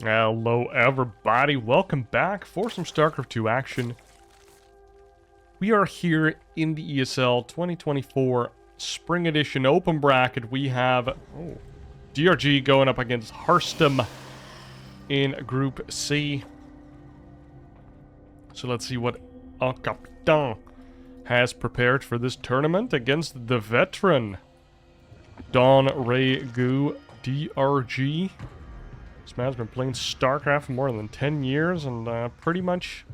Hello everybody, welcome back for some StarCraft 2 action. We are here in the ESL 2024 Spring Edition Open Bracket. We have DRG going up against Harstem in Group C. So let's see what El Capitan has prepared for this tournament against the veteran donraegu DRG. This man's been playing StarCraft for more than 10 years and pretty much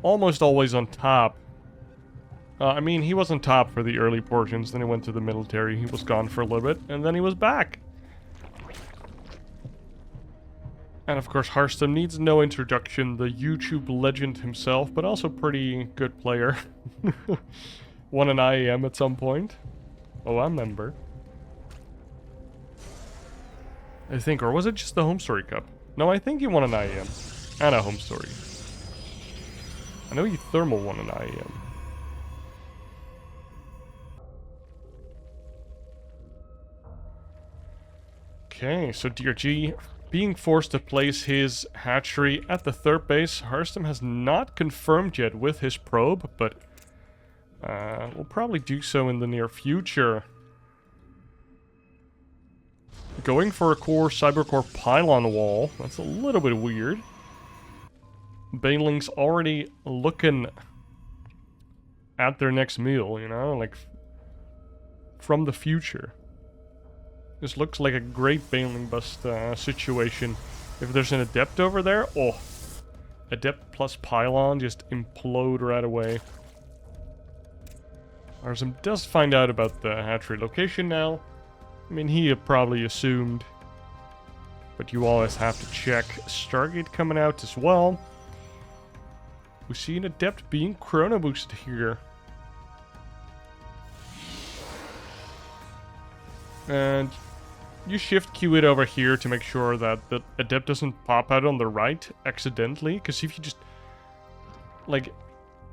almost always on top. I mean, he was on top for the early portions, then he went to the military, he was gone for a little bit, and then he was back. And of course, Harstem needs no introduction, the YouTube legend himself, but also pretty good player. Won an IEM at some point. Oh, I remember. I think, or was it just the Home Story Cup? No, I think he won an IEM. And a Home Story. I know Thermal won an IEM. Okay, so DRG being forced to place his hatchery at the third base. Harstem has not confirmed yet with his probe, but will probably do so in the near future. Going for a core cybercore pylon wall. That's a little bit weird. Baneling's already looking at their next meal, you know, like from the future. This looks like a great Baneling bust situation. If there's an Adept over there, Adept plus pylon just implode right away. Harstem does find out about the hatchery location now. I mean, he had probably assumed, but you always have to check. Stargate coming out as well. We see an Adept being chrono boosted here. And you shift Q it over here to make sure that the Adept doesn't pop out on the right accidentally. Because if you just, like,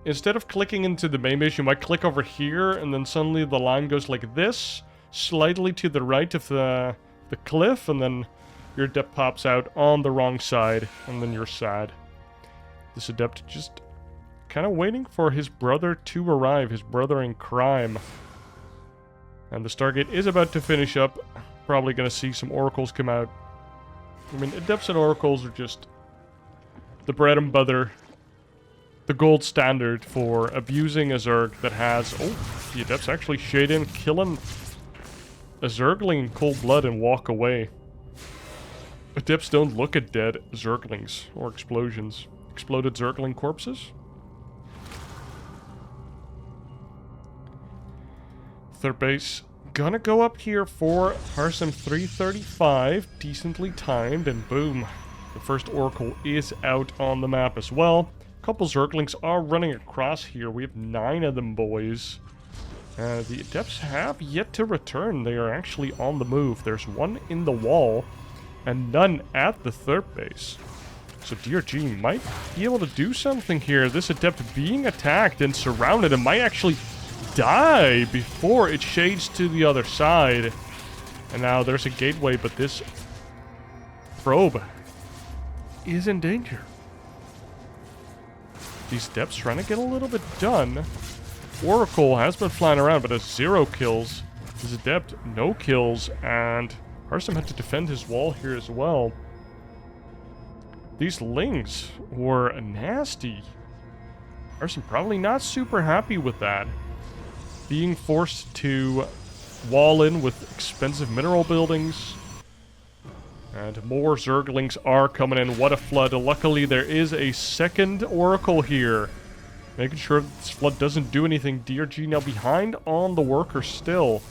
instead of clicking into the main base, you might click over here and then suddenly the line goes like this. Slightly to the right of the cliff, and then your Adept pops out on the wrong side, and then you're sad. This Adept just kind of waiting for his brother to arrive, his brother in crime. And the Stargate is about to finish up. Probably going to see some Oracles come out. I mean, Adepts and Oracles are just the bread and butter, the gold standard for abusing a Zerg that has... Oh, the Adept's actually shade in, killing a Zergling in cold blood and walk away. Adepts don't look at dead Zerglings or explosions. Exploded Zergling corpses. Third base gonna go up here for Harstem 335. Decently timed, and boom. The first Oracle is out on the map as well. A couple Zerglings are running across here. We have 9 of them, boys. The Adepts have yet to return. They are actually on the move. There's one in the wall and none at the third base. So DRG might be able to do something here. This Adept being attacked and surrounded and might actually die before it shades to the other side. And now there's a gateway, but this probe is in danger. These Adepts trying to get a little bit done. Oracle has been flying around, but has 0 kills. This Adept, no kills, and Harstem had to defend his wall here as well. These Lings were nasty. Harstem probably not super happy with that. Being forced to wall in with expensive mineral buildings. And more Zerglings are coming in. What a flood. Luckily, there is a second Oracle here. Making sure that this flood doesn't do anything. DRG now behind on the worker still.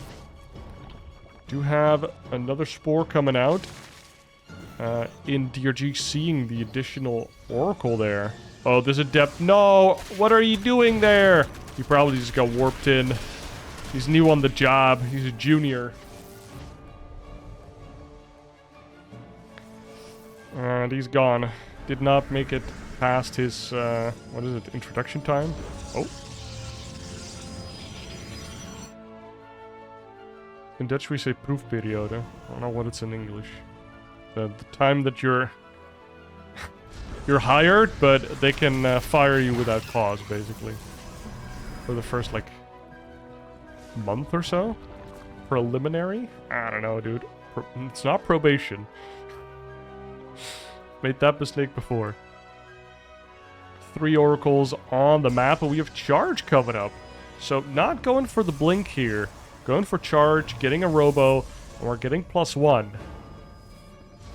Do have another Spore coming out. In DRG seeing the additional Oracle there. Oh, there's Adept. No! What are you doing there? He probably just got warped in. He's new on the job. He's a junior. And he's gone. Did not make it past his, what is it, introduction time? Oh. In Dutch we say proefperiode. I don't know what it's in English. The time that you're hired, but they can fire you without cause, basically. For the first, like, month or so? Preliminary? I don't know, dude. It's not probation. Made that mistake before. 3 oracles on the map, and we have charge coming up. So not going for the blink here. Going for charge, getting a robo, and we're getting +1.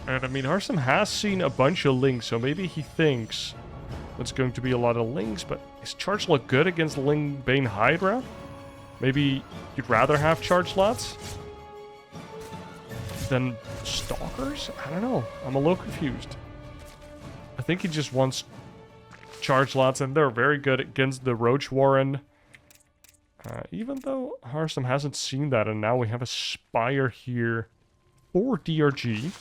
And I mean, Harstem has seen a bunch of links, so maybe he thinks it's going to be a lot of links, but does charge look good against Ling Bane Hydra? Maybe you'd rather have charge slots than stalkers? I don't know. I'm a little confused. I think he just wants charge slots, and they're very good against the Roach Warren. Even though Harstem hasn't seen that, and now we have a Spire here for DRG.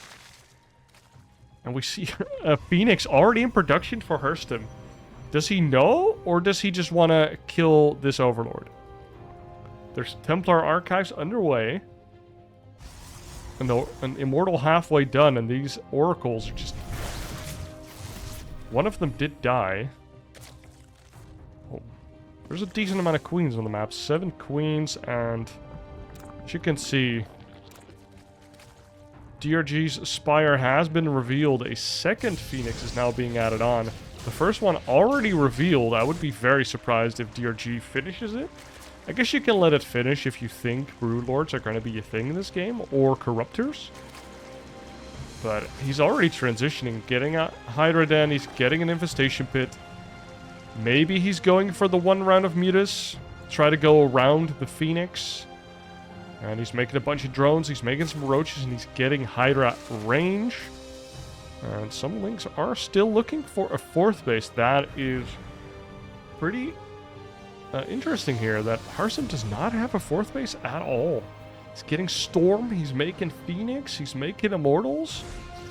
And we see a Phoenix already in production for Harstem. Does he know, or does he just want to kill this Overlord? There's Templar Archives underway. And an Immortal halfway done, and these Oracles are just... One of them did die. Oh, there's a decent amount of Queens on the map. 7 Queens, and... As you can see... DRG's Spire has been revealed. A second Phoenix is now being added on. The first one already revealed. I would be very surprised if DRG finishes it. I guess you can let it finish if you think Broodlords are going to be a thing in this game, or Corruptors. But he's already transitioning, getting a Hydra Den, he's getting an Infestation Pit. Maybe he's going for the 1 round of Mutus, try to go around the Phoenix. And he's making a bunch of drones, he's making some roaches, and he's getting Hydra range. And some links are still looking for a 4th base. That is pretty interesting here, that Harstem does not have a 4th base at all. He's getting Storm, he's making Phoenix, he's making Immortals,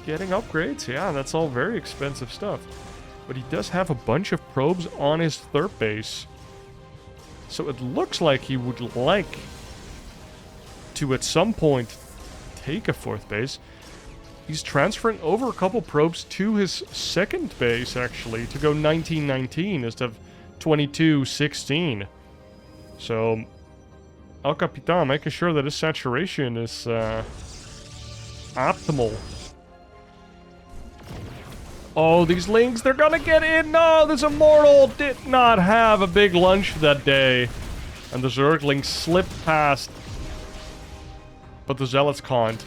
getting upgrades. Yeah, that's all very expensive stuff. But he does have a bunch of probes on his 3rd base. So it looks like he would like to at some point take a 4th base. He's transferring over a couple probes to his 2nd base, actually, to go 1919 instead of 2216. So El Capitan making sure that his saturation is optimal. Oh, these links, they're gonna get in! No, this Immortal did not have a big lunch that day. And the Zerglings slipped past. But the Zealots can't.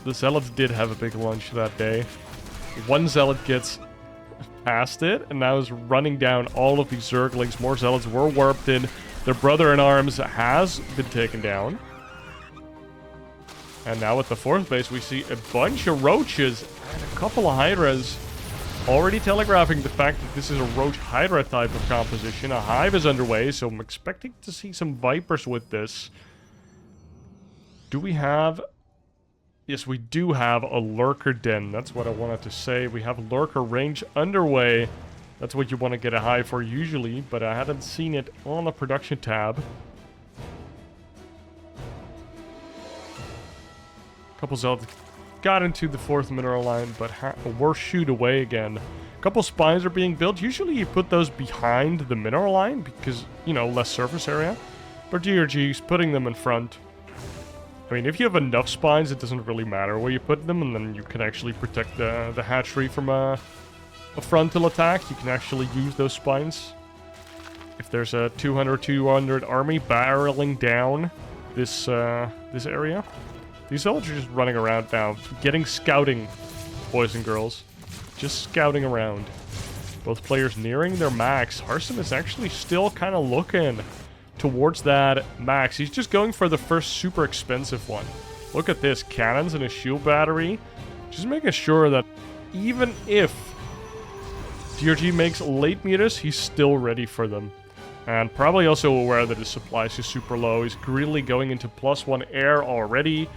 The Zealots did have a big lunch that day. One Zealot gets past it, and now is running down all of these Zerglings. More Zealots were warped in. Their brother-in-arms has been taken down. And now with the 4th base, we see a bunch of Roaches and a couple of Hydras. Already telegraphing the fact that this is a Roach Hydra type of composition. A Hive is underway, so I'm expecting to see some Vipers with this. Do we have... Yes, we do have a Lurker Den. That's what I wanted to say. We have Lurker range underway. That's what you want to get a Hive for usually, but I hadn't seen it on the production tab. Couple Zealots got into the 4th mineral line, but were shooed away again. A couple spines are being built. Usually you put those behind the mineral line because, you know, less surface area. But DRG's putting them in front. I mean, if you have enough spines, it doesn't really matter where you put them, and then you can actually protect the hatchery from a frontal attack. You can actually use those spines. If there's a 200 army barreling down this area. These soldiers are just running around now, getting scouting, boys and girls. Just scouting around. Both players nearing their max. Harstem is actually still kind of looking towards that max. He's just going for the first super expensive one. Look at this, cannons and a shield battery. Just making sure that even if DRG makes late mutas, he's still ready for them. And probably also aware that his supplies is super low. He's greedily going into +1 air already.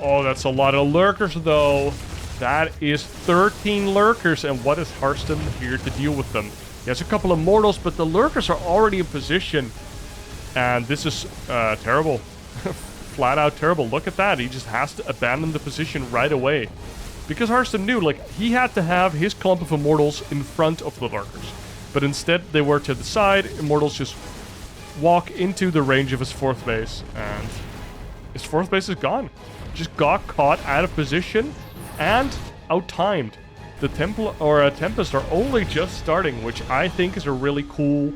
Oh, that's a lot of Lurkers though. That is 13 Lurkers, and what is Harstem here to deal with them? He has a couple of Mortals, but the Lurkers are already in position. And this is terrible. Flat out terrible. Look at that. He just has to abandon the position right away. Because Harstem knew, like, he had to have his clump of Immortals in front of the Lurkers. But instead, they were to the side. Immortals just walk into the range of his 4th base. And his 4th base is gone. Just got caught out of position and out-timed. The Tempest are only just starting, which I think is a really cool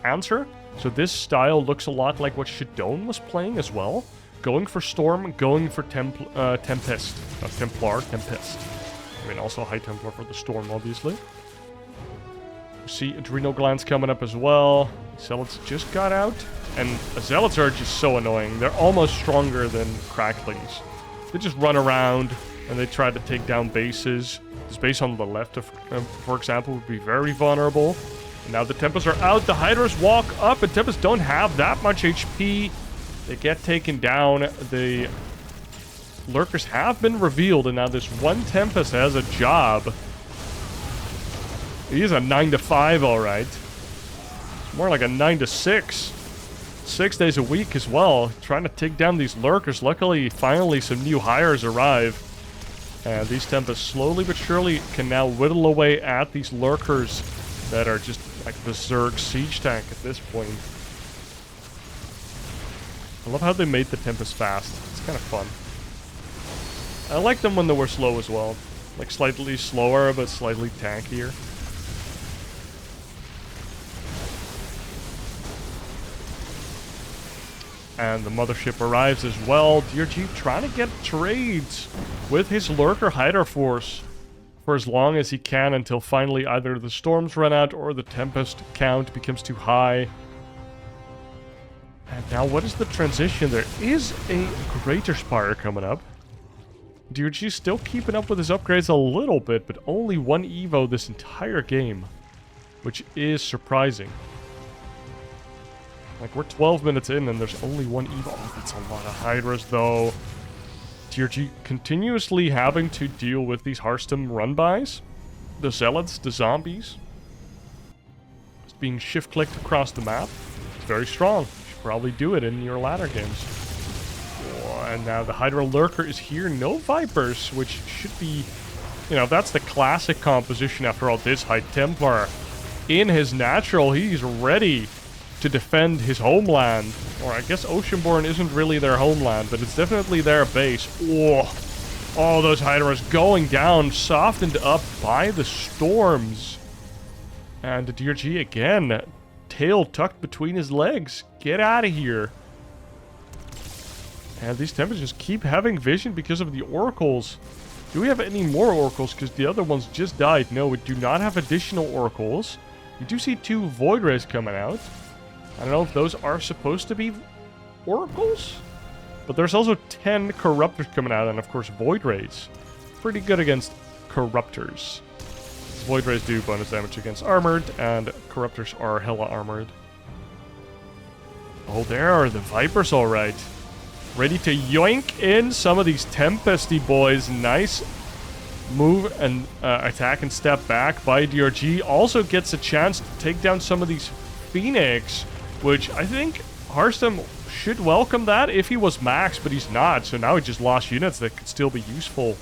answer. So this style looks a lot like what Shadone was playing as well. Going for Storm, going for Tempest. Templar, Tempest. I mean, also High Templar for the Storm, obviously. You see Adrenal Glands coming up as well. Zealots just got out. And Zealots are just so annoying. They're almost stronger than Cracklings. They just run around and they try to take down bases. This base on the left, for example, would be very vulnerable. And now the Tempests are out. The Hydras walk up, and Tempests don't have that much HP. They get taken down. The Lurkers have been revealed, and now this one Tempest has a job. He is a 9 to 5, alright. It's more like a 9 to 6. 6 days a week as well. Trying to take down these Lurkers. Luckily, finally, some new hires arrive. And these Tempests slowly but surely can now whittle away at these Lurkers that are just like the Zerg siege tank at this point. I love how they made the Tempest fast. It's kind of fun. I like them when they were slow as well. Like slightly slower, but slightly tankier. And the mothership arrives as well. DRG trying to get trades with his Lurker Hydra force for as long as he can until finally either the storms run out or the Tempest count becomes too high. And now what is the transition? There is a Greater Spire coming up. DRG still keeping up with his upgrades a little bit, but only 1 Evo this entire game, which is surprising. Like, we're 12 minutes in and there's only 1 Evo. Oh, that's a lot of Hydras, though. DRG continuously having to deal with these Harstem run-bys. The Zealots, the zombies. It's being shift-clicked across the map. It's very strong. You should probably do it in your ladder games. Oh, and now the Hydra Lurker is here. No Vipers, which should be... You know, that's the classic composition after all. This High Templar. In his natural, he's ready to defend his homeland. Or I guess Oceanborn isn't really their homeland, but it's definitely their base. Oh, all those Hydras going down, softened up by the storms. And the DRG again, tail tucked between his legs. Get out of here. And these Tempests just keep having vision because of the Oracles. Do we have any more Oracles? Because the other ones just died. No, we do not have additional Oracles. We do see 2 Void Rays coming out. I don't know if those are supposed to be Oracles, but there's also 10 Corruptors coming out, and of course Void Rays. Pretty good against Corruptors. Void Rays do bonus damage against Armored, and Corruptors are hella armored. Oh, there are the Vipers, alright. Ready to yoink in some of these Tempesty boys. Nice move and attack and step back by DRG. Also gets a chance to take down some of these Phoenix, which I think Harstem should welcome that if he was max, but he's not. So now he just lost units that could still be useful.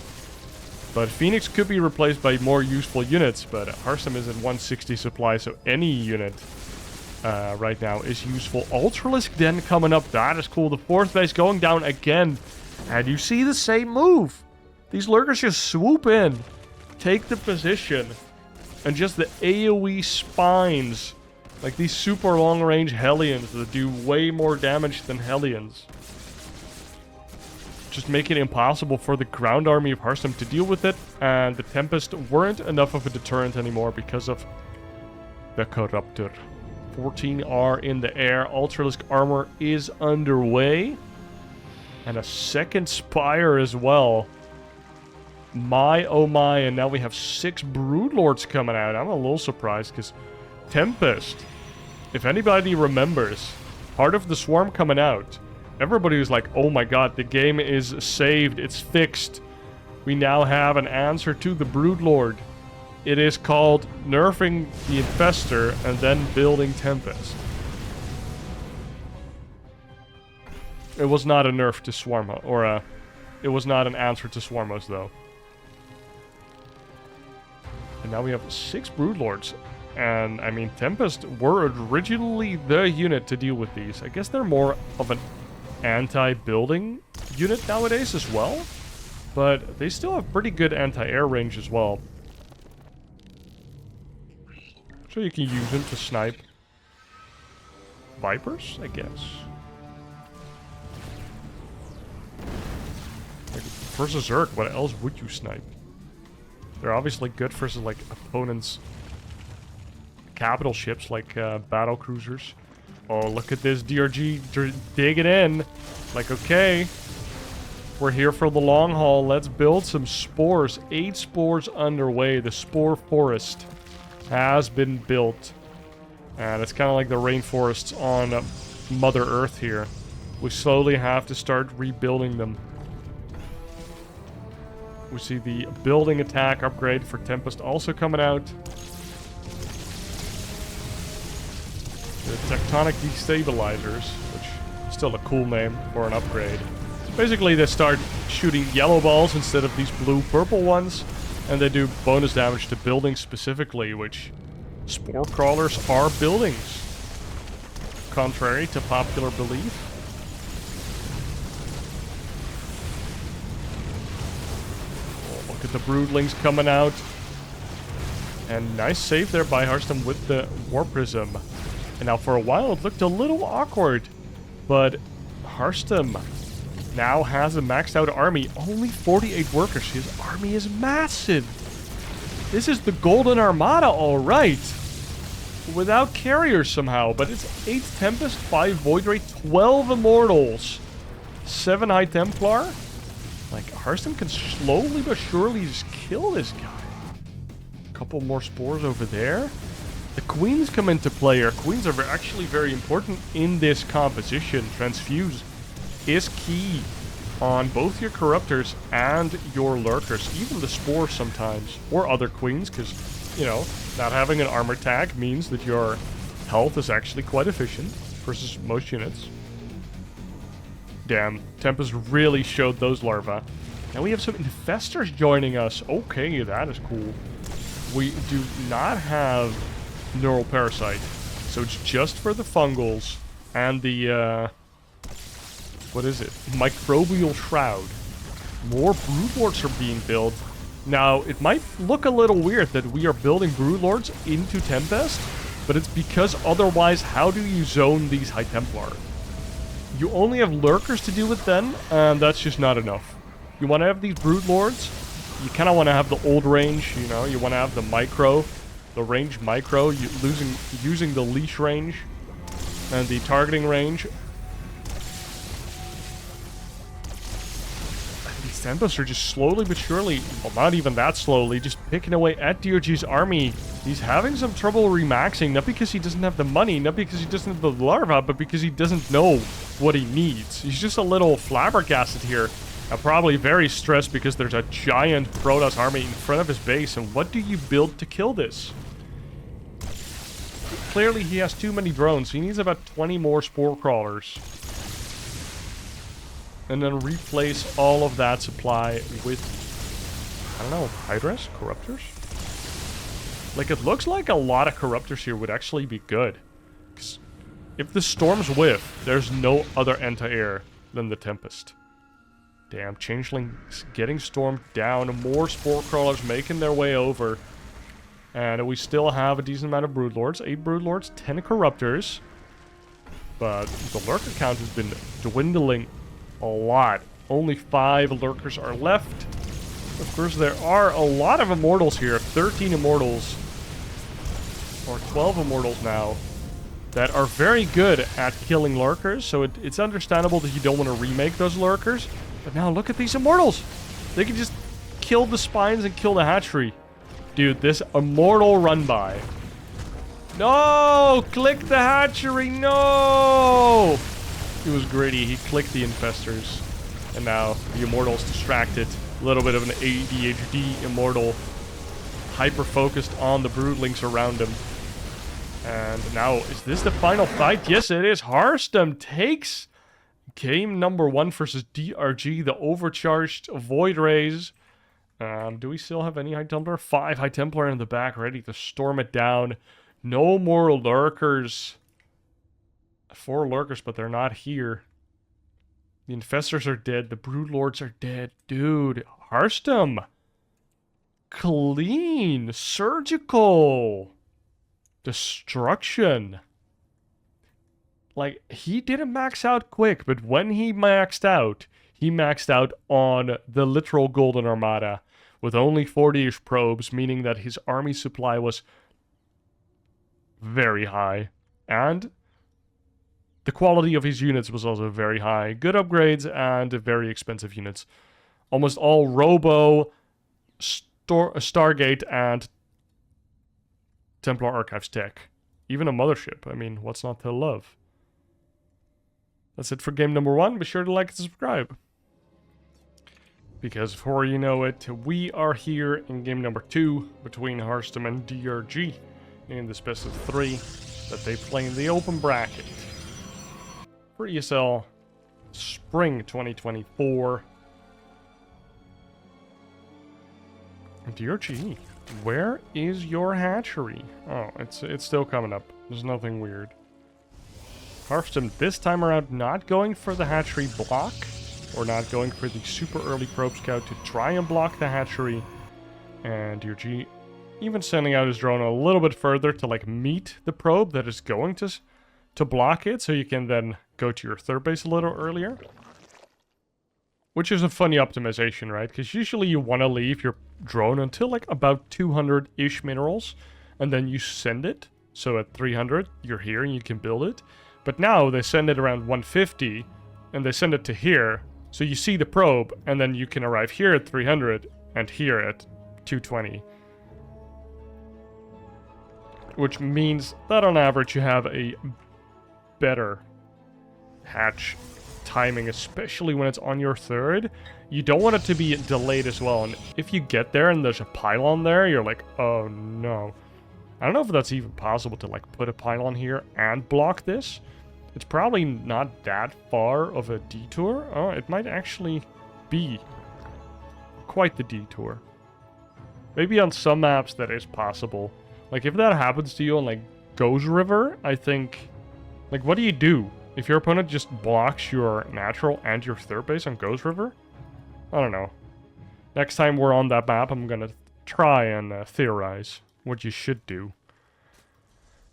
But Phoenix could be replaced by more useful units, but Harstem is at 160 supply, so any unit right now is useful. Ultralisk then coming up. That is cool. The 4th base going down again. And you see the same move. These Lurkers just swoop in, take the position, and just the AoE spines. Like these super long-range Hellions that do way more damage than Hellions. Just make it impossible for the ground army of Harstem to deal with it. And the Tempest weren't enough of a deterrent anymore because of the Corruptor. 14 are in the air. Ultralisk armor is underway. And a second Spire as well. My, oh my. And now we have 6 Broodlords coming out. I'm a little surprised because Tempest, if anybody remembers, part of the Swarm coming out, everybody was like, oh my god, the game is saved, it's fixed. We now have an answer to the Broodlord. It is called nerfing the Infestor and then building Tempest. It was not a nerf to Swarma, or it was not an answer to Swarmos though. And now we have 6 Broodlords. And, I mean, Tempest were originally the unit to deal with these. I guess they're more of an anti-building unit nowadays as well. But they still have pretty good anti-air range as well. So you can use them to snipe Vipers, I guess. Like, versus Zerg, what else would you snipe? They're obviously good versus, like, opponents' capital ships, like battle cruisers. Oh, look at this DRG digging in. Like, okay, we're here for the long haul. Let's build some spores. 8 spores underway. The spore forest has been built. And it's kind of like the rainforests on Mother Earth here. We slowly have to start rebuilding them. We see the building attack upgrade for Tempest also coming out. The tectonic destabilizers, which is still a cool name for an upgrade. Basically, they start shooting yellow balls instead of these blue-purple ones, and they do bonus damage to buildings specifically, which spore crawlers are buildings, contrary to popular belief. Oh, look at the broodlings coming out. And nice save there by Harstem with the War Prism. And now for a while it looked a little awkward, but Harstem now has a maxed out army. Only 48 workers. His army is massive. This is the Golden Armada, alright. Without carriers somehow, but it's 8 Tempest, 5 Void Ray, 12 Immortals, 7 High Templar. Like, Harstem can slowly but surely just kill this guy. A couple more spores over there. The queens come into play here. Queens are actually very important in this composition. Transfuse is key on both your corruptors and your lurkers, even the spores sometimes, or other queens, because, you know, not having an armor tag means that your health is actually quite efficient versus most units. Damn, Tempest really showed those larvae. Now we have some infestors joining us. Okay, that is cool. We do not have neural parasite, so it's just for the fungals and the what is it, microbial shroud. More broodlords are being built. Now it might look a little weird that we are building broodlords into Tempest, but it's because otherwise how do you zone these High Templar? You only have lurkers to deal with then, and that's just not enough. You want to have these broodlords, you kind of want to have the old range, you know, you want to have the micro, the range micro, using the leash range and the targeting range. And these Tempests are just slowly but surely, well, not even that slowly, just picking away at DRG's army. He's having some trouble remaxing, not because he doesn't have the money, not because he doesn't have the larva, but because he doesn't know what he needs. He's just a little flabbergasted here. Probably very stressed because there's a giant Protoss army in front of his base, and what do you build to kill this? Clearly he has too many drones. He needs about 20 more spore crawlers. And then replace all of that supply with, I don't know, Hydras? Corruptors? Like, it looks like a lot of Corruptors here would actually be good. 'Cause if the Storms whiff, there's no other anti-air than the Tempest. Damn, Changeling's getting stormed down. More spore crawlers making their way over. And we still have a decent amount of broodlords. 8 broodlords, 10 corruptors. But the lurker count has been dwindling a lot. Only 5 lurkers are left. Of course, there are a lot of immortals here. 13 immortals. Or 12 immortals now. That are very good at killing lurkers. So it's understandable that you don't want to remake those lurkers. But now look at these immortals. They can just kill the spines and kill the hatchery. Dude, this immortal run by. No! Click the hatchery! No! He was greedy. He clicked the infestors. And now the immortal's distracted. A little bit of an ADHD immortal. Hyper-focused on the broodlings around him. And now, is this the final fight? Yes, it is. Harstem takes game number 1 versus DRG, the overcharged Void Rays. Do we still have any High Templar? 5 High Templar in the back, ready to storm it down. No more lurkers. 4 lurkers, but they're not here. The Infestors are dead. The Broodlords are dead. Dude, Harstem. Clean. Surgical. Destruction. Like, he didn't max out quick, but when he maxed out on the literal Golden Armada with only 40-ish probes, meaning that his army supply was very high. And the quality of his units was also very high. Good upgrades and very expensive units. Almost all Robo, Stargate, and Templar Archives tech. Even a mothership. I mean, what's not to love? That's it for game number 1. Be sure to like and subscribe. Because before you know it, we are here in game number 2 between Harstem and DRG in this best of 3 that they play in the open bracket for ESL Spring 2024. DRG, where is your hatchery? Oh, it's still coming up. There's nothing weird. Harstem this time around not going for the hatchery block, or not going for the super early probe scout to try and block the hatchery. And DRG even sending out his drone a little bit further to like meet the probe that is going to block it, so you can then go to your third base a little earlier. Which is a funny optimization, right? Because usually you want to leave your drone until like about 200-ish minerals, and then you send it. So at 300, you're here and you can build it. But now they send it around 150, and they send it to here. So you see the probe, and then you can arrive here at 300, and here at 220. Which means that on average you have a better hatch timing, especially when it's on your third. You don't want it to be delayed as well, and if you get there and there's a pylon there, you're like, oh no. I don't know if that's even possible to like put a pylon here and block this. It's probably not that far of a detour. Oh, it might actually be quite the detour. Maybe on some maps that is possible. Like if that happens to you on like Ghost River, I think, like what do you do? If your opponent just blocks your natural and your third base on Ghost River? I don't know. Next time we're on that map, I'm gonna try and theorize what you should do.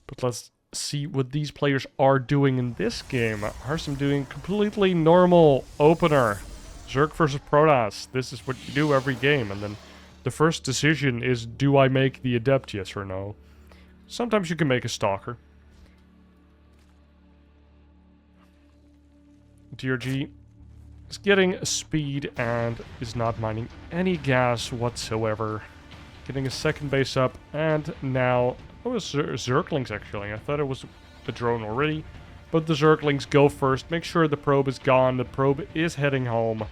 But let's see what these players are doing in this game. Harstem doing completely normal opener. Zerg versus Protoss. This is what you do every game. And then the first decision is, do I make the Adept, yes or no? Sometimes you can make a Stalker. DRG is getting speed and is not mining any gas whatsoever. Getting a second base up, and now... Oh, it was Zerglings actually. I thought it was the drone already. But the Zerglings go first. Make sure the probe is gone. The probe is heading home.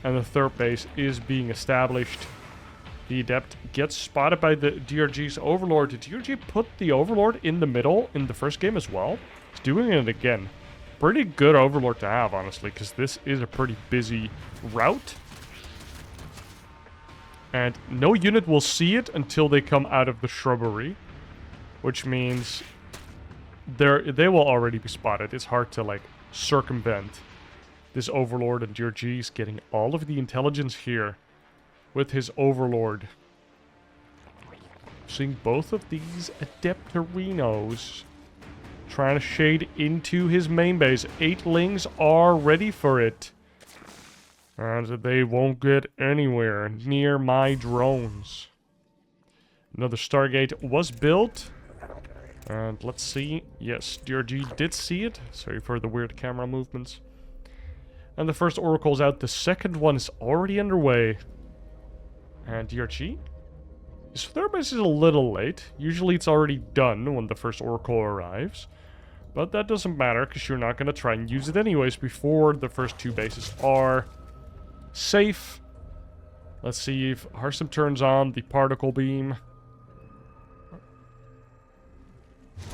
And the third base is being established. The Adept gets spotted by the DRG's Overlord. Did DRG put the Overlord in the middle in the first game as well? He's doing it again. Pretty good Overlord to have, honestly, because this is a pretty busy route. And no unit will see it until they come out of the shrubbery. Which means they will already be spotted. It's hard to, like, circumvent this Overlord, and DRG is getting all of the intelligence here with his Overlord. Seeing both of these Adeptorinos trying to shade into his main base. 8lings are ready for it. And they won't get anywhere near my drones. Another Stargate was built. And let's see. Yes, DRG did see it. Sorry for the weird camera movements. And the first Oracle's out. The second one is already underway. And DRG? His third base is a little late. Usually it's already done when the first Oracle arrives. But that doesn't matter, because you're not going to try and use it anyways before the first 2 bases are safe. Let's see if Harstem turns on the particle beam.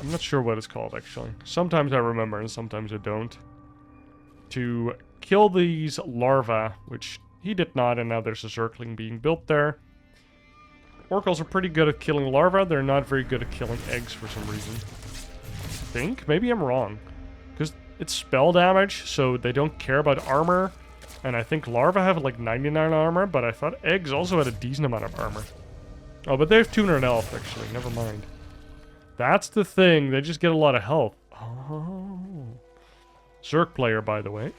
I'm not sure what it's called, actually. Sometimes I remember and sometimes I don't. To kill these larvae, which He did not, and now there's a Zergling being built there. Oracles are pretty good at killing larvae. They're not very good at killing eggs for some reason. I think? Maybe I'm wrong. Because it's spell damage, so they don't care about armor. And I think larvae have like 99 armor, but I thought eggs also had a decent amount of armor. Oh, but they have 200 health, actually. Never mind. That's the thing. They just get a lot of health. Oh. Zerg player, by the way.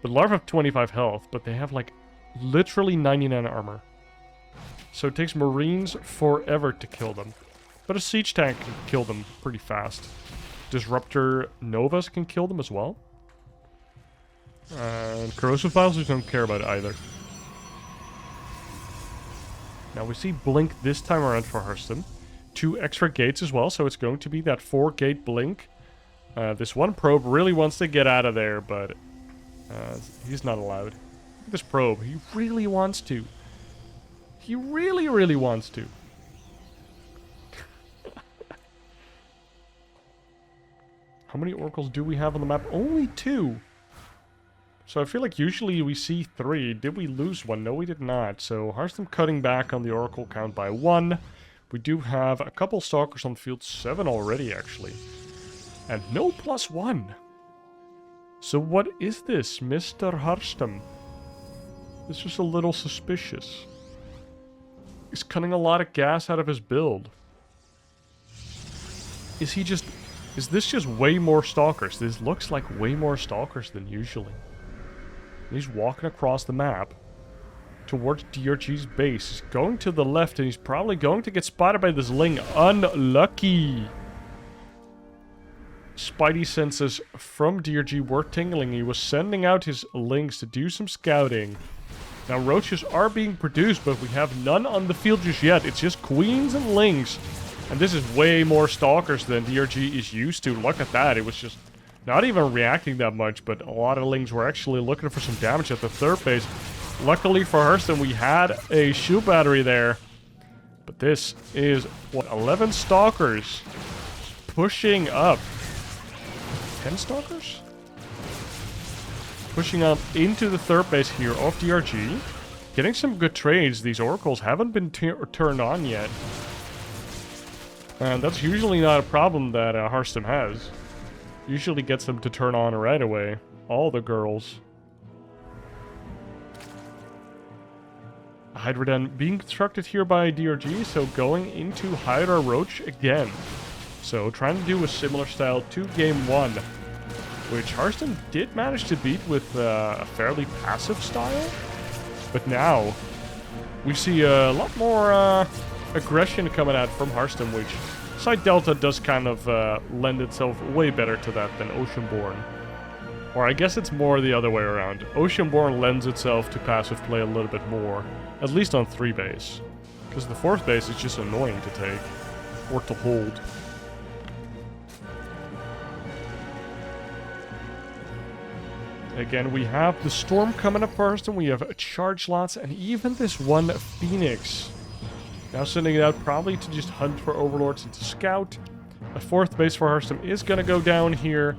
But larvae have 25 health, but they have like literally 99 armor. So it takes Marines forever to kill them. But a siege tank can kill them pretty fast. Disruptor Novas can kill them as well. And corrosive files we don't care about either. Now we see blink this time around for Harstem. 2 extra gates as well, so it's going to be that 4-gate blink. This one probe really wants to get out of there, but he's not allowed. Look at this probe. He really wants to. He really, really wants to. How many oracles do we have on the map? Only 2. So I feel like usually we see 3. Did we lose one? No, we did not. So Harstem cutting back on the oracle count by 1. We do have a couple stalkers on field 7 already, actually. And no +1. So what is this, Mr. Harstem? This is a little suspicious. He's cutting a lot of gas out of his build. Is this just way more stalkers? This looks like way more stalkers than usually. He's walking across the map towards DRG's base. He's going to the left and he's probably going to get spotted by this Ling. Unlucky! Spidey senses from DRG were tingling. He was sending out his Lings to do some scouting. Now roaches are being produced, but we have none on the field just yet. It's just queens and Lings. And this is way more stalkers than DRG is used to. Look at that. It was just not even reacting that much, but a lot of Lings were actually looking for some damage at the third base. Luckily for Harstem, we had a shield battery there. But this is, what, 11 stalkers pushing up. 10 stalkers? Pushing up into the third base here of DRG. Getting some good trades. These oracles haven't been turned on yet. And that's usually not a problem that Harstem has. Usually gets them to turn on right away. All the girls. Hydra Den being constructed here by DRG, so going into Hydra Roach again. So trying to do a similar style to game 1, which Harstem did manage to beat with a fairly passive style. But now we see a lot more aggression coming out from Harstem, which Side Delta does kind of lend itself way better to that than Oceanborn. Or I guess it's more the other way around. Oceanborn lends itself to passive play a little bit more, at least on 3 base. Because the 4th base is just annoying to take, or to hold. Again, we have the Storm coming up first, and we have charge lots, and even this one Phoenix. Now sending it out probably to just hunt for Overlords and to scout. A 4th base for Harstem is going to go down here.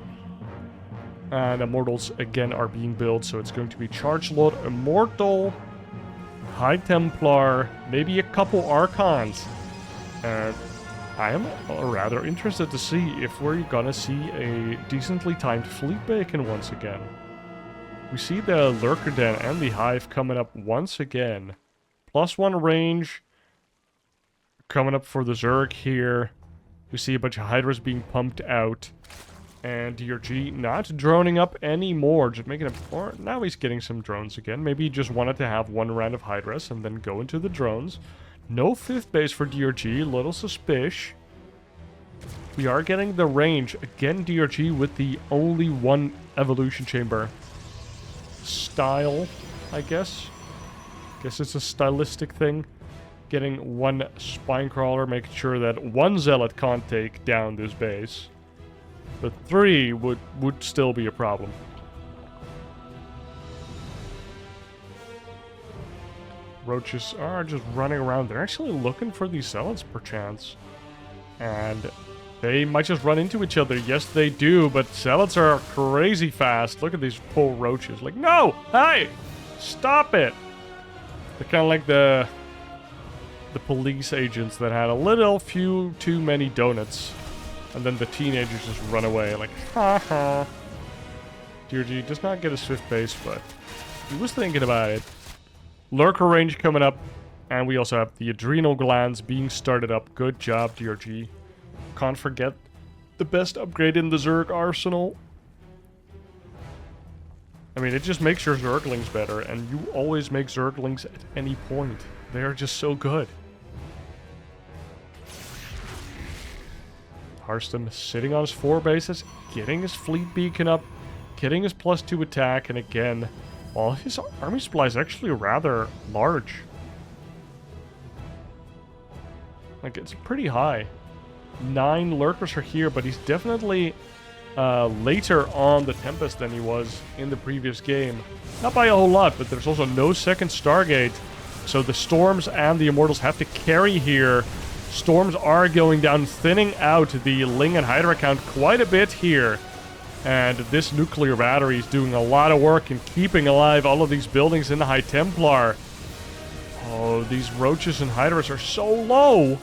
And Immortals again are being built, so it's going to be Charge Lord, Immortal, High Templar, maybe a couple Archons. And I am rather interested to see if we're gonna see a decently timed Fleet Bacon once again. We see the Lurker Den and the Hive coming up once again. +1 range coming up for the Zerg here. We see a bunch of Hydras being pumped out. And DRG not droning up anymore, just making it... Or now he's getting some drones again. Maybe he just wanted to have 1 round of Hydras and then go into the drones. No 5th base for DRG, little suspicious. We are getting the range. Again, DRG with the only 1 evolution chamber style, I guess. Guess it's a stylistic thing. Getting 1 spine crawler, making sure that 1 zealot can't take down this base. But 3 would still be a problem. Roaches are just running around. They're actually looking for these zealots, perchance. And they might just run into each other. Yes, they do, but zealots are crazy fast. Look at these poor roaches. Like, no! Hey! Stop it! They're kind of like the police agents that had a little few too many donuts. And then the teenagers just run away like, haha. DRG does not get a swift base, but he was thinking about it. Lurker range coming up. And we also have the adrenal glands being started up. Good job, DRG. Can't forget the best upgrade in the Zerg arsenal. I mean, it just makes your Zerglings better, and you always make Zerglings at any point. They are just so good. Harstem sitting on his 4 bases, getting his fleet beacon up, getting his +2 attack, and again, well, his army supply is actually rather large. Like, it's pretty high. 9 lurkers are here, but he's definitely later on the Tempest than he was in the previous game. Not by a whole lot, but there's also no second Stargate. So the Storms and the Immortals have to carry here. Storms are going down, thinning out the Ling and Hydra count quite a bit here. And this nuclear battery is doing a lot of work in keeping alive all of these buildings in the High Templar. Oh, these Roaches and Hydras are so low.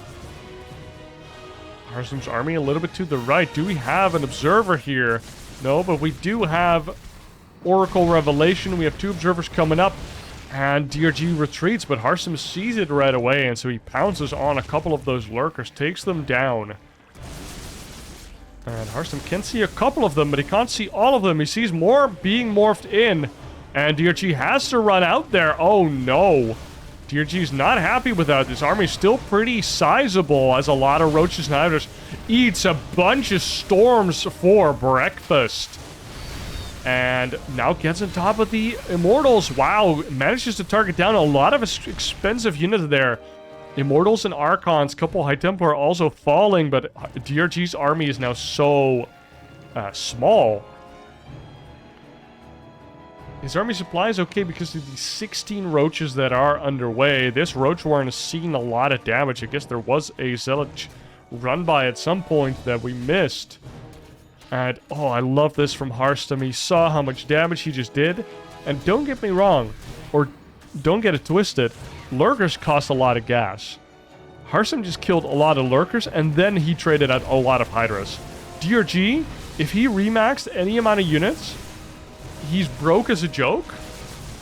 Harstem's army a little bit to the right. Do we have an observer here? No, but we do have Oracle Revelation. We have 2 observers coming up. And DRG retreats, but Harstem sees it right away. And so he pounces on a couple of those lurkers, takes them down. And Harstem can see a couple of them, but he can't see all of them. He sees more being morphed in. And DRG has to run out there. Oh no. DRG's not happy with that. This army's still pretty sizable, as a lot of Roaches and Hydras eats a bunch of Storms for breakfast. And now gets on top of the Immortals. Wow, manages to target down a lot of expensive units there. Immortals and Archons, couple High Templar are also falling, but DRG's army is now so small. His army supply is okay because of the 16 Roaches that are underway. This Roach Warren has seen a lot of damage. I guess there was a Zealot run by at some point that we missed. And, oh, I love this from Harstem. He saw how much damage he just did. And don't get me wrong, or don't get it twisted, Lurkers cost a lot of gas. Harstem just killed a lot of Lurkers, and then he traded out a lot of Hydras. DRG, if he remaxed any amount of units, he's broke as a joke.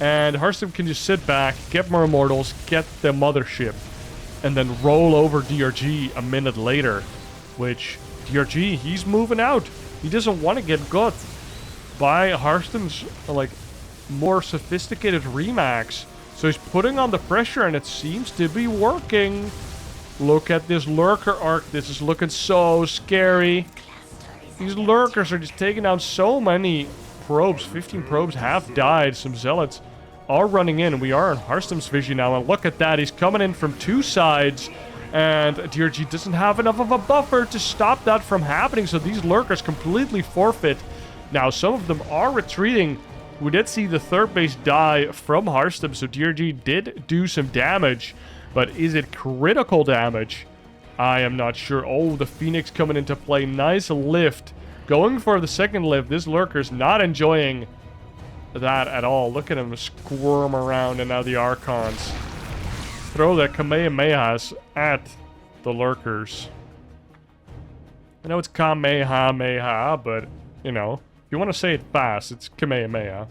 And Harstem can just sit back, get more Immortals, get the mothership, and then roll over DRG a minute later. Which, DRG, he's moving out. He doesn't want to get got by Harstem's, like, more sophisticated remax. So he's putting on the pressure, and it seems to be working. Look at this Lurker arc. This is looking so scary. These Lurkers are just taking out so many probes. 15 probes have died. Some Zealots are running in. We are in Harstem's vision now, and look at that. He's coming in from 2 sides. And DRG doesn't have enough of a buffer to stop that from happening, so these Lurkers completely forfeit. Now, some of them are retreating. We did see the 3rd base die from Harstem, so DRG did do some damage. But is it critical damage? I am not sure. Oh, the Phoenix coming into play. Nice lift. Going for the 2nd lift. This Lurker's not enjoying that at all. Look at him squirm around, and now the Archons throw their Kamehamehas at the Lurkers. I know it's Kamehameha, but, you know, if you want to say it fast, it's Kamehameha.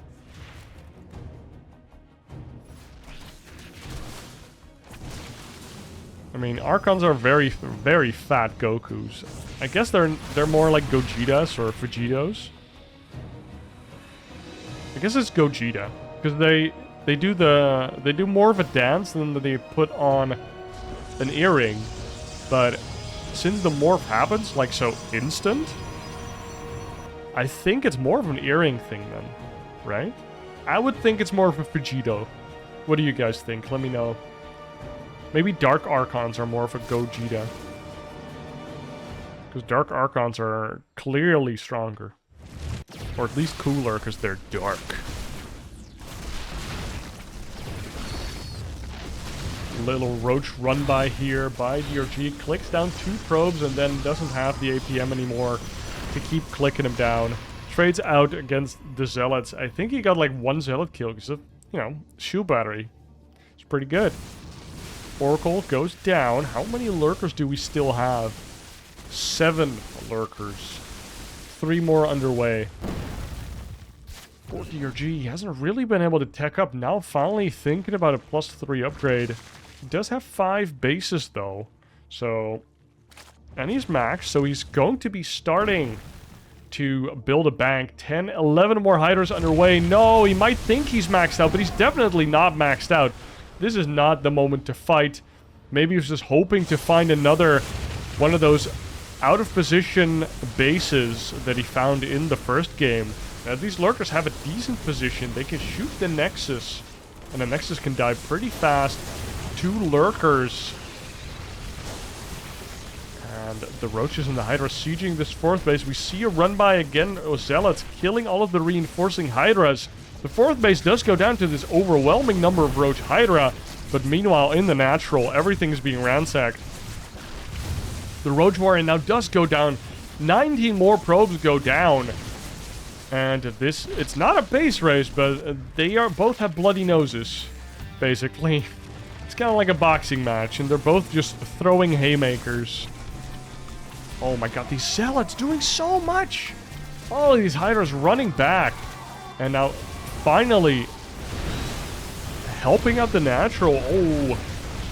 I mean, Archons are very, very fat Gokus. I guess they're more like Gojitas or Vegetos. I guess it's Gogeta, because they do more of a dance than they put on an earring. But since the morph happens like so instant, I think it's more of an earring thing then, right? I would think it's more of a Vegeto. What do you guys think? Let me know. Maybe Dark Archons are more of a Gogeta. Because Dark Archons are clearly stronger. Or at least cooler because they're dark. Little Roach run by here by DRG. Clicks down 2 probes and then doesn't have the APM anymore to keep clicking him down. Trades out against the Zealots. I think he got like 1 Zealot kill because you know, shield battery. It's pretty good. Oracle goes down. How many lurkers do we still have? 7 lurkers. 3 more underway. Poor DRG hasn't really been able to tech up. Now finally thinking about a +3 upgrade. He does have 5 bases though. So, and he's maxed, so he's going to be starting to build a bank. 10, 11 more hydras underway. No, he might think he's maxed out, but he's definitely not maxed out. This is not the moment to fight. Maybe he was just hoping to find another one of those out of position bases that he found in the first game. Now, these lurkers have a decent position. They can shoot the Nexus, and the Nexus can die pretty fast. 2 lurkers. And the Roaches and the Hydra sieging this 4th base. We see a run by again of Zealots, killing all of the reinforcing Hydras. The 4th base does go down to this overwhelming number of Roach Hydra, but meanwhile, in the natural, everything is being ransacked. The Roach Warrior now does go down. 19 more probes go down. And this, it's not a base race, but they are both have bloody noses, basically. It's kind of like a boxing match, and they're both just throwing haymakers. Oh my god, these Zealots doing so much! All of these Hydras running back. And now, finally, helping out the natural. Oh,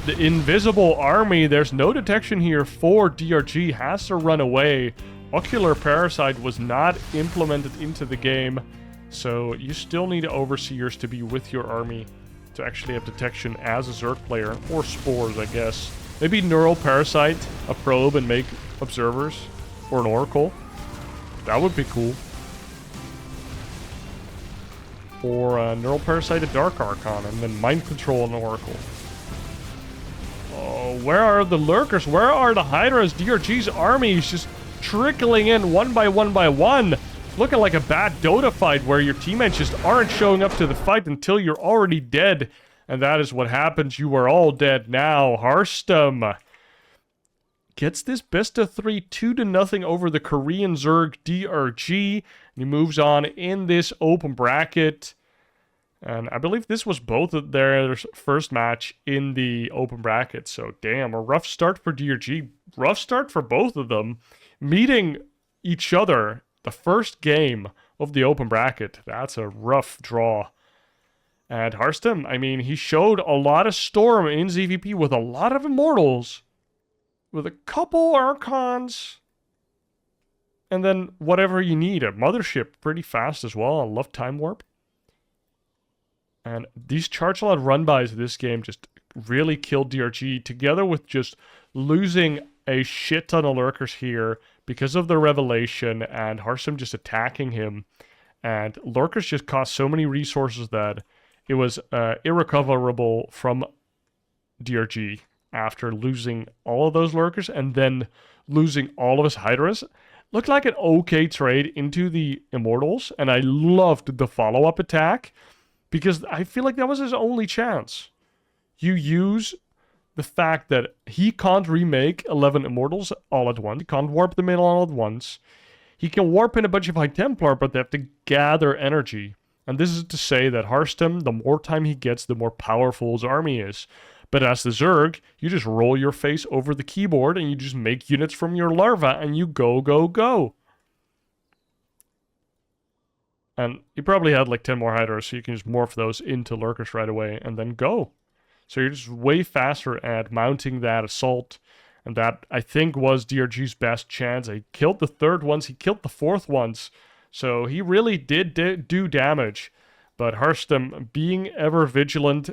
the invisible army. There's no detection here for DRG. Has to run away. Ocular Parasite was not implemented into the game, so you still need Overseers to be with your army to actually have detection as a Zerg player, or Spores, I guess. Maybe Neural Parasite, a probe, and make Observers, or an Oracle. That would be cool. Or Neural Parasite, a Dark Archon, and then Mind Control an Oracle. Oh, where are the lurkers? Where are the Hydras? DRG's army is just trickling in one by one. Looking like a bad Dota fight where your teammates just aren't showing up to the fight until you're already dead. And that is what happens. You are all dead now. Harstem gets this best of 3, 2-0 over the Korean Zerg DRG. And he moves on in this open bracket. And I believe this was both of their first match in the open bracket. So, damn, a rough start for DRG. Rough start for both of them. Meeting each other the first game of the open bracket. That's a rough draw. And Harstem, I mean, he showed a lot of Storm in ZVP with a lot of Immortals. With a couple Archons. And then whatever you need. A Mothership pretty fast as well. I love Time Warp. And these charge lot run-bys this game just really killed DRG, together with just losing a shit ton of lurkers here because of the revelation and Harstem just attacking him. And lurkers just cost so many resources that it was irrecoverable from DRG after losing all of those lurkers and then losing all of his Hydras. Looked like an okay trade into the Immortals, and I loved the follow-up attack because I feel like that was his only chance. You use the fact that he can't remake 11 Immortals all at once. He can't warp them in all at once. He can warp in a bunch of High Templar, but they have to gather energy. And this is to say that Harstem, the more time he gets, the more powerful his army is. But as the Zerg, you just roll your face over the keyboard and you just make units from your larva and you go, go, go. And he probably had like 10 more Hydras, so you can just morph those into lurkers right away and then go. So you're just way faster at mounting that assault. And that, I think, was DRG's best chance. He killed the 3rd once, he killed the 4th once. So he really did do damage. But Harstem, being ever vigilant,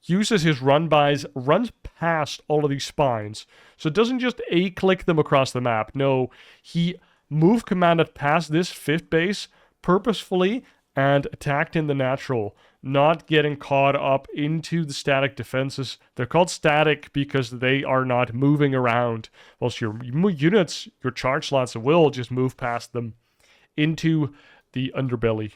uses his run-bys, runs past all of these spines. So it doesn't just A-click them across the map. No, he move commanded past this 5th base purposefully and attacked in the natural, not getting caught up into the static defenses. They're called static because they are not moving around, whilst your units, your charge slots will just move past them into the underbelly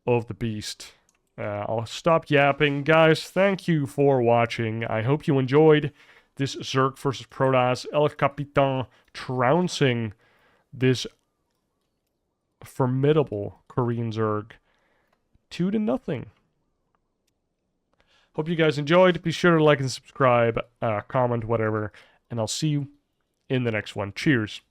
of the beast. I'll stop yapping. Guys, thank you for watching. I hope you enjoyed this Zerg versus Protoss. El Capitan trouncing this formidable Korean Zerg 2-0. Hope you guys enjoyed. Be sure to like and subscribe, comment, whatever, and I'll see you in the next one. Cheers.